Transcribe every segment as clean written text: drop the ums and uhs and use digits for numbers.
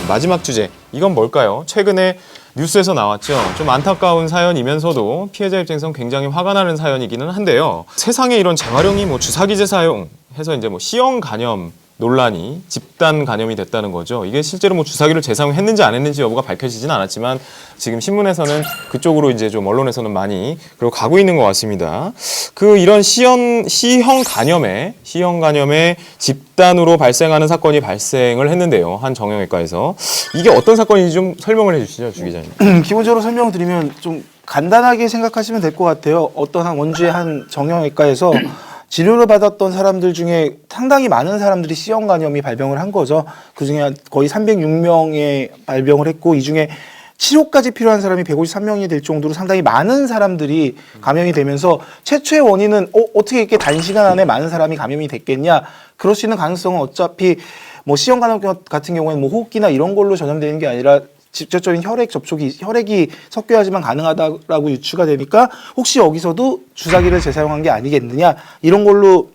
마지막 주제, 이건 뭘까요? 최근에 뉴스에서 나왔죠. 좀 안타까운 사연이면서도 피해자 입장에선 굉장히 화가 나는 사연이기는 한데요. 세상에 이런 재활용이 주사기제 사용해서 이제 C형 간염 논란이 집단 간염이 됐다는 거죠. 이게 실제로 주사기를 재사용했는지 안 했는지 여부가 밝혀지진 않았지만 지금 신문에서는 그쪽으로 이제 좀 언론에서는 많이 그리고 가고 있는 것 같습니다. 이런 C형 간염에 집단으로 발생하는 사건이 발생을 했는데요. 한 정형외과에서 이게 어떤 사건인지 좀 설명을 해주시죠, 주 기자님. 기본적으로 설명드리면 좀 간단하게 생각하시면 될 것 같아요. 어떤 원주의 한 정형외과에서 치료를 받았던 사람들 중에 상당히 많은 사람들이 C형 간염이 발병을 한 거죠. 그중에 거의 306명의 발병을 했고 이 중에 치료까지 필요한 사람이 153명이 될 정도로 상당히 많은 사람들이 감염이 되면서 최초의 원인은 어떻게 이렇게 단시간 안에 많은 사람이 감염이 됐겠냐. 그럴 수 있는 가능성은 어차피 C형 간염 같은 경우에는 호흡기나 이런 걸로 전염되는 게 아니라 직접적인 혈액이 섞여야지만 가능하다라고 유추가 되니까 혹시 여기서도 주사기를 재사용한 게 아니겠느냐 이런 걸로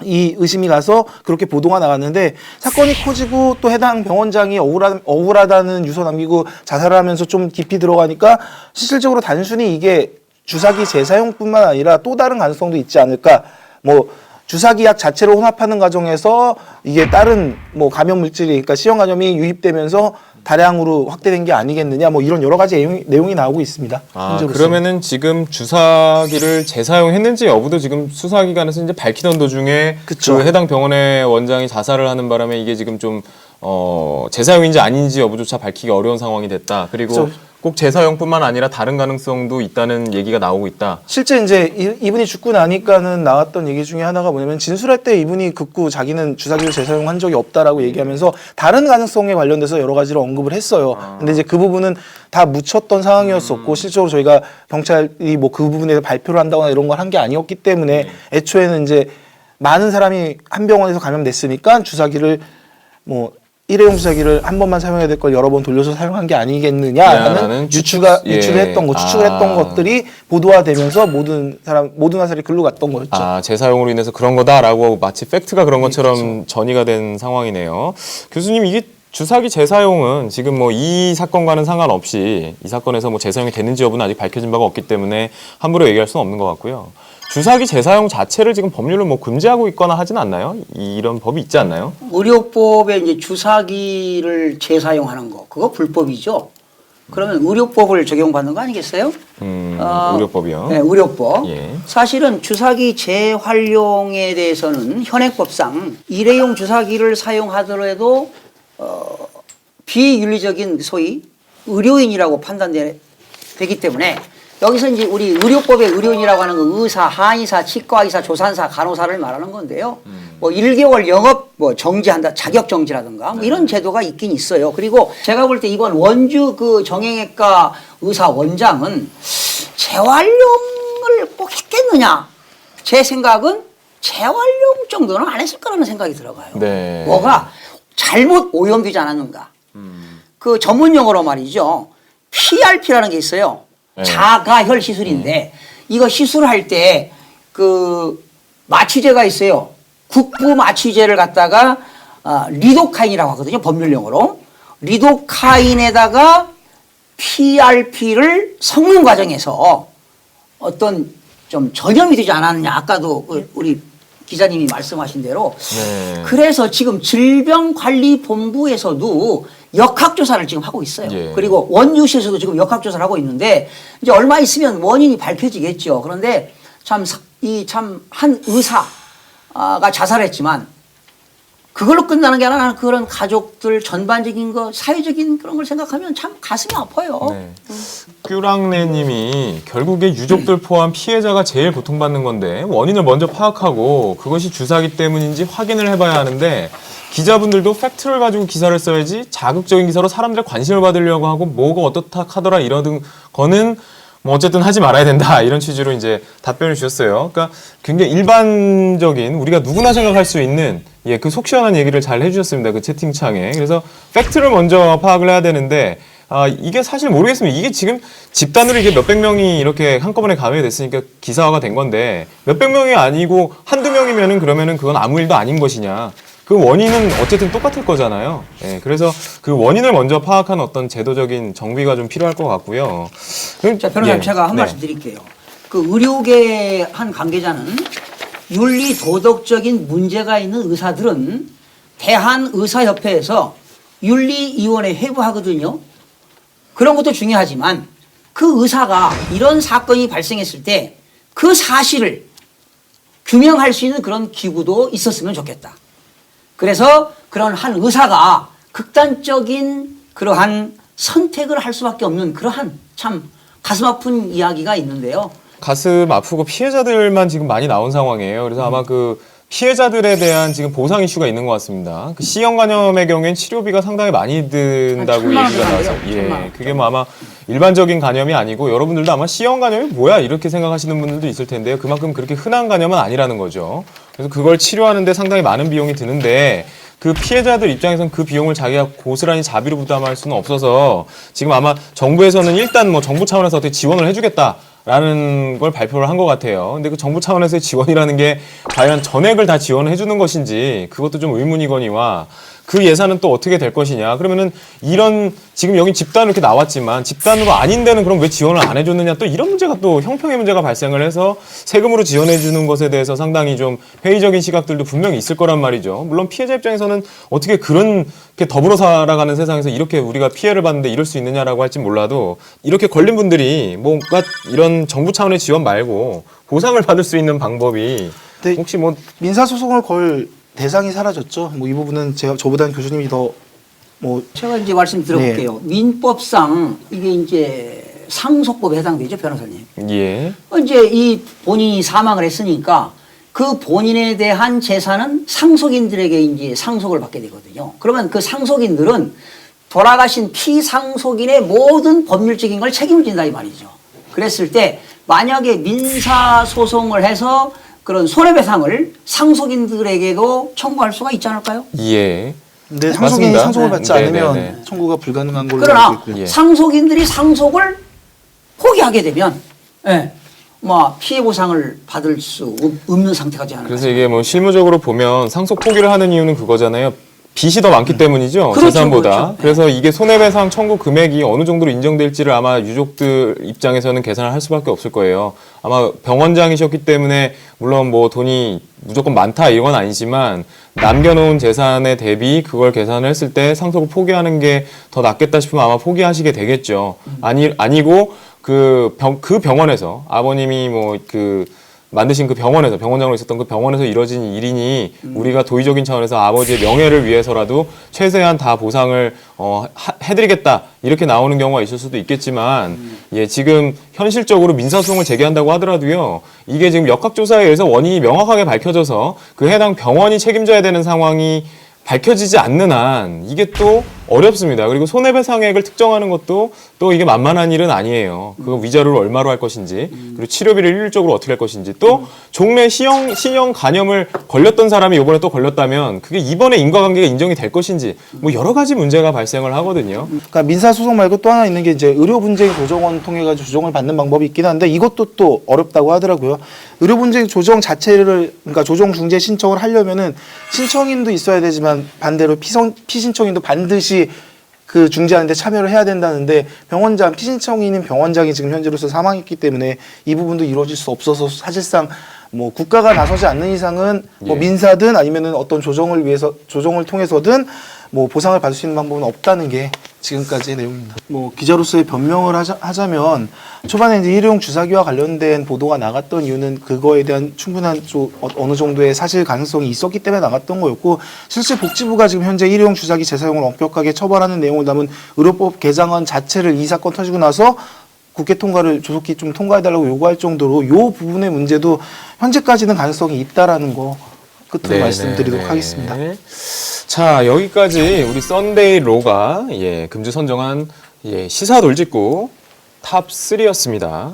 이 의심이 가서 그렇게 보도가 나갔는데 사건이 커지고 또 해당 병원장이 억울하다는 유서 남기고 자살을 하면서 좀 깊이 들어가니까 실질적으로 단순히 이게 주사기 재사용뿐만 아니라 또 다른 가능성도 있지 않을까. 주사기약 자체를 혼합하는 과정에서 이게 다른 감염 물질이 그러니까 C형 간염이 유입되면서 다량으로 확대된 게 아니겠느냐 이런 여러 가지 내용이 나오고 있습니다. 그러면은 지금 주사기를 재사용했는지 여부도 지금 수사기관에서 이제 밝히던 도중에 그쵸. 해당 병원의 원장이 자살을 하는 바람에 이게 지금 좀 재사용인지 아닌지 여부조차 밝히기 어려운 상황이 됐다. 그리고 그쵸. 꼭 재사용뿐만 아니라 다른 가능성도 있다는 얘기가 나오고 있다. 실제 이제 이분이 죽고 나니까는 나왔던 얘기 중에 하나가 뭐냐면 진술할 때 이분이 극구 자기는 주사기를 재사용한 적이 없다라고 얘기하면서 다른 가능성에 관련돼서 여러 가지를 언급을 했어요. 근데 이제 그 부분은 다 묻혔던 상황이었었고 실제로 저희가 경찰이 그 부분에 대해서 발표를 한다거나 이런 걸 한 게 아니었기 때문에 애초에는 이제 많은 사람이 한 병원에서 감염됐으니까 주사기를 일회용 주사기를 한 번만 사용해야 될 걸 여러 번 돌려서 사용한 게 아니겠느냐라는 추측을 했던 것들이 보도화되면서 모든 화살이 글로 갔던 거였죠. 재사용으로 인해서 그런 거다라고 마치 팩트가 그런 것처럼 전이가 된 상황이네요. 교수님, 이게 주사기 재사용은 지금 이 사건과는 상관없이 이 사건에서 재사용이 됐는지 여부는 아직 밝혀진 바가 없기 때문에 함부로 얘기할 수는 없는 것 같고요. 주사기 재사용 자체를 지금 법률로 금지하고 있거나 하진 않나요? 이런 법이 있지 않나요? 의료법에 이제 주사기를 재사용하는 거, 그거 불법이죠. 그러면 의료법을 적용받는 거 아니겠어요? 의료법이요? 네, 의료법. 예. 사실은 주사기 재활용에 대해서는 현행법상 일회용 주사기를 사용하더라도 비윤리적인 소위 의료인이라고 판단되기 때문에 여기서 이제 우리 의료법의 의료인이라고 하는 거 의사, 한의사, 치과의사, 조산사, 간호사를 말하는 건데요. 1개월 영업 정지한다, 자격 정지라든가 이런 제도가 있긴 있어요. 그리고 제가 볼 때 이번 원주 정형외과 의사 원장은 재활용을 꼭 했겠느냐? 제 생각은 재활용 정도는 안 했을 거라는 생각이 들어가요. 네. 뭐가 잘못 오염되지 않았는가? 그 전문 용어로 말이죠. PRP라는 게 있어요. 네. 자가혈 시술인데 이거 시술할 때 마취제가 있어요. 국부 마취제를 갖다가 리도카인이라고 하거든요. 법률 용어로. 리도카인에다가 PRP를 섞는 과정에서 어떤 좀 전염이 되지 않았느냐. 아까도 우리 기자님이 말씀하신 대로. 네. 그래서 지금 질병관리본부에서도 역학조사를 지금 하고 있어요. 예. 그리고 원주시에서도 지금 역학조사를 하고 있는데 이제 얼마 있으면 원인이 밝혀지겠죠. 그런데 한 의사가 자살했지만 그걸로 끝나는 게 아니라 그런 가족들 전반적인 사회적인 그런 걸 생각하면 참 가슴이 아파요. 네. 뀨랑네님이 결국에 유족들 포함 피해자가 제일 고통받는 건데 원인을 먼저 파악하고 그것이 주사기 때문인지 확인을 해봐야 하는데 기자분들도 팩트를 가지고 기사를 써야지 자극적인 기사로 사람들의 관심을 받으려고 하고 뭐가 어떻다 하더라 이러던 거는 어쨌든 하지 말아야 된다 이런 취지로 이제 답변을 주셨어요. 그러니까 굉장히 일반적인 우리가 누구나 생각할 수 있는 그 속 시원한 얘기를 잘 해주셨습니다. 그 채팅창에. 그래서 팩트를 먼저 파악을 해야 되는데 이게 사실 모르겠습니다. 이게 지금 집단으로 이게 몇백 명이 이렇게 한꺼번에 감염이 됐으니까 기사화가 된 건데 몇백 명이 아니고 한두 명이면은 그러면은 그건 아무 일도 아닌 것이냐. 그 원인은 어쨌든 똑같을 거잖아요. 예, 그래서 그 원인을 먼저 파악하는 어떤 제도적인 정비가 좀 필요할 것 같고요. 자, 변호사님 예, 제가 한 네. 말씀 드릴게요. 그 의료계 한 관계자는 윤리 도덕적인 문제가 있는 의사들은 대한의사협회에서 윤리위원회 회부하거든요. 그런 것도 중요하지만 그 의사가 이런 사건이 발생했을 때 그 사실을 규명할 수 있는 그런 기구도 있었으면 좋겠다. 그래서 그런 한 의사가 극단적인 그러한 선택을 할 수밖에 없는 그러한 참 가슴 아픈 이야기가 있는데요. 가슴 아프고 피해자들만 지금 많이 나온 상황이에요. 그래서 아마 그 피해자들에 대한 지금 보상 이슈가 있는 것 같습니다. 그 C형 간염의 경우엔 치료비가 상당히 많이 든다고 한 1,000만 원 얘기가 나와서 정도요? 1,000만 원. 그게 뭐 아마 일반적인 간염이 아니고 여러분들도 아마 C형 간염이 뭐야 이렇게 생각하시는 분들도 있을 텐데요. 그만큼 그렇게 흔한 간염은 아니라는 거죠. 그래서 그걸 치료하는데 상당히 많은 비용이 드는데 그 피해자들 입장에선 그 비용을 자기가 고스란히 자비로 부담할 수는 없어서 지금 아마 정부에서는 일단 뭐 정부 차원에서 어떻게 지원을 해주겠다라는 걸 발표를 한 것 같아요. 근데 그 정부 차원에서의 지원이라는 게 과연 전액을 다 지원을 해주는 것인지 그것도 좀 의문이거니와 그 예산은 또 어떻게 될 것이냐. 그러면은 이런 지금 여기 집단으로 이렇게 나왔지만 집단으로 아닌 데는 그럼 왜 지원을 안 해줬느냐 또 이런 문제가 또 형평의 문제가 발생을 해서 세금으로 지원해 주는 것에 대해서 상당히 좀 회의적인 시각들도 분명히 있을 거란 말이죠. 물론 피해자 입장에서는 어떻게 그렇게 더불어 살아가는 세상에서 이렇게 우리가 피해를 받는데 이럴 수 있느냐라고 할지 몰라도 이렇게 걸린 분들이 뭔가 이런 정부 차원의 지원 말고 보상을 받을 수 있는 방법이 네. 혹시 뭐 민사소송을 걸 대상이 사라졌죠. 뭐 이 부분은 저보다는 교수님이 더 뭐 제가 이제 말씀 드려볼게요. 민법상 이게 이제 상속법에 해당되죠, 변호사님. 예. 이제 이 본인이 사망을 했으니까 그 본인에 대한 재산은 상속인들에게 이제 상속을 받게 되거든요. 그러면 그 상속인들은 돌아가신 피상속인의 모든 법률적인 걸 책임을 진다 이 말이죠. 그랬을 때 만약에 민사소송을 해서 그런 손해배상을 상속인들에게도 청구할 수가 있지 않을까요? 예. 근데 상속인이 맞습니다. 상속을 받지 네, 않으면 네, 네. 청구가 불가능한 걸로 그러나 알고 있고요. 예. 상속인들이 상속을 포기하게 되면 뭐 피해 보상을 받을 수 없는 상태가 되지 않을까. 그래서 이게 뭐 실무적으로 보면 상속 포기를 하는 이유는 그거잖아요. 빚이 더 많기 때문이죠. 그렇죠, 재산보다. 그렇죠. 그래서 이게 손해배상 청구 금액이 어느 정도로 인정될지를 아마 유족들 입장에서는 계산을 할 수밖에 없을 거예요. 아마 병원장이셨기 때문에 물론 뭐 돈이 무조건 많다 이건 아니지만 남겨놓은 재산에 대비 그걸 계산을 했을 때 상속을 포기하는 게 더 낫겠다 싶으면 아마 포기하시게 되겠죠. 아니고 그 병원에서 아버님이 뭐 만드신 그 병원에서 병원장으로 있었던 그 병원에서 이뤄진 일이니 우리가 도의적인 차원에서 아버지의 명예를 위해서라도 최대한 다 보상을 해드리겠다 이렇게 나오는 경우가 있을 수도 있겠지만 예 지금 현실적으로 민사소송을 제기한다고 하더라도요 이게 지금 역학조사에 의해서 원인이 명확하게 밝혀져서 그 해당 병원이 책임져야 되는 상황이 밝혀지지 않는 한 이게 또 어렵습니다. 그리고 손해배상액을 특정하는 것도 또 이게 만만한 일은 아니에요. 그 위자료를 얼마로 할 것인지 그리고 치료비를 일률적으로 어떻게 할 것인지 또 종래 C형 간염을 걸렸던 사람이 이번에 또 걸렸다면 그게 이번에 인과관계가 인정이 될 것인지 뭐 여러 가지 문제가 발생을 하거든요. 그러니까 민사소송 말고 또 하나 있는 게 이제 의료분쟁 조정원 통해 가지고 조정을 받는 방법이 있긴 한데 이것도 또 어렵다고 하더라고요. 의료분쟁 조정 자체를 그러니까 조정 중재 신청을 하려면은 신청인도 있어야 되지만 반대로 피신청인도 반드시 그 중재하는데 참여를 해야 된다는데 피신청인인 병원장이 지금 현재로서 사망했기 때문에 이 부분도 이루어질 수 없어서 사실상 뭐 국가가 나서지 않는 이상은 뭐 예. 민사든 아니면은 어떤 조정을 통해서든 뭐 보상을 받을 수 있는 방법은 없다는 게 지금까지의 내용입니다. 뭐 기자로서의 변명을 하자면 초반에 이제 일회용 주사기와 관련된 보도가 나갔던 이유는 그거에 대한 충분한 어느 정도의 사실 가능성이 있었기 때문에 나갔던 거였고 실제 복지부가 지금 현재 일회용 주사기 재사용을 엄격하게 처벌하는 내용을 담은 의료법 개정안 자체를 이 사건 터지고 나서 국회 통과를 조속히 좀 통과해달라고 요구할 정도로 이 부분의 문제도 현재까지는 가능성이 있다라는 거 끝으로 말씀드리도록 하겠습니다. 자 여기까지 우리 썬데이 로가 금주 선정한 시사 돌직구 탑 3였습니다.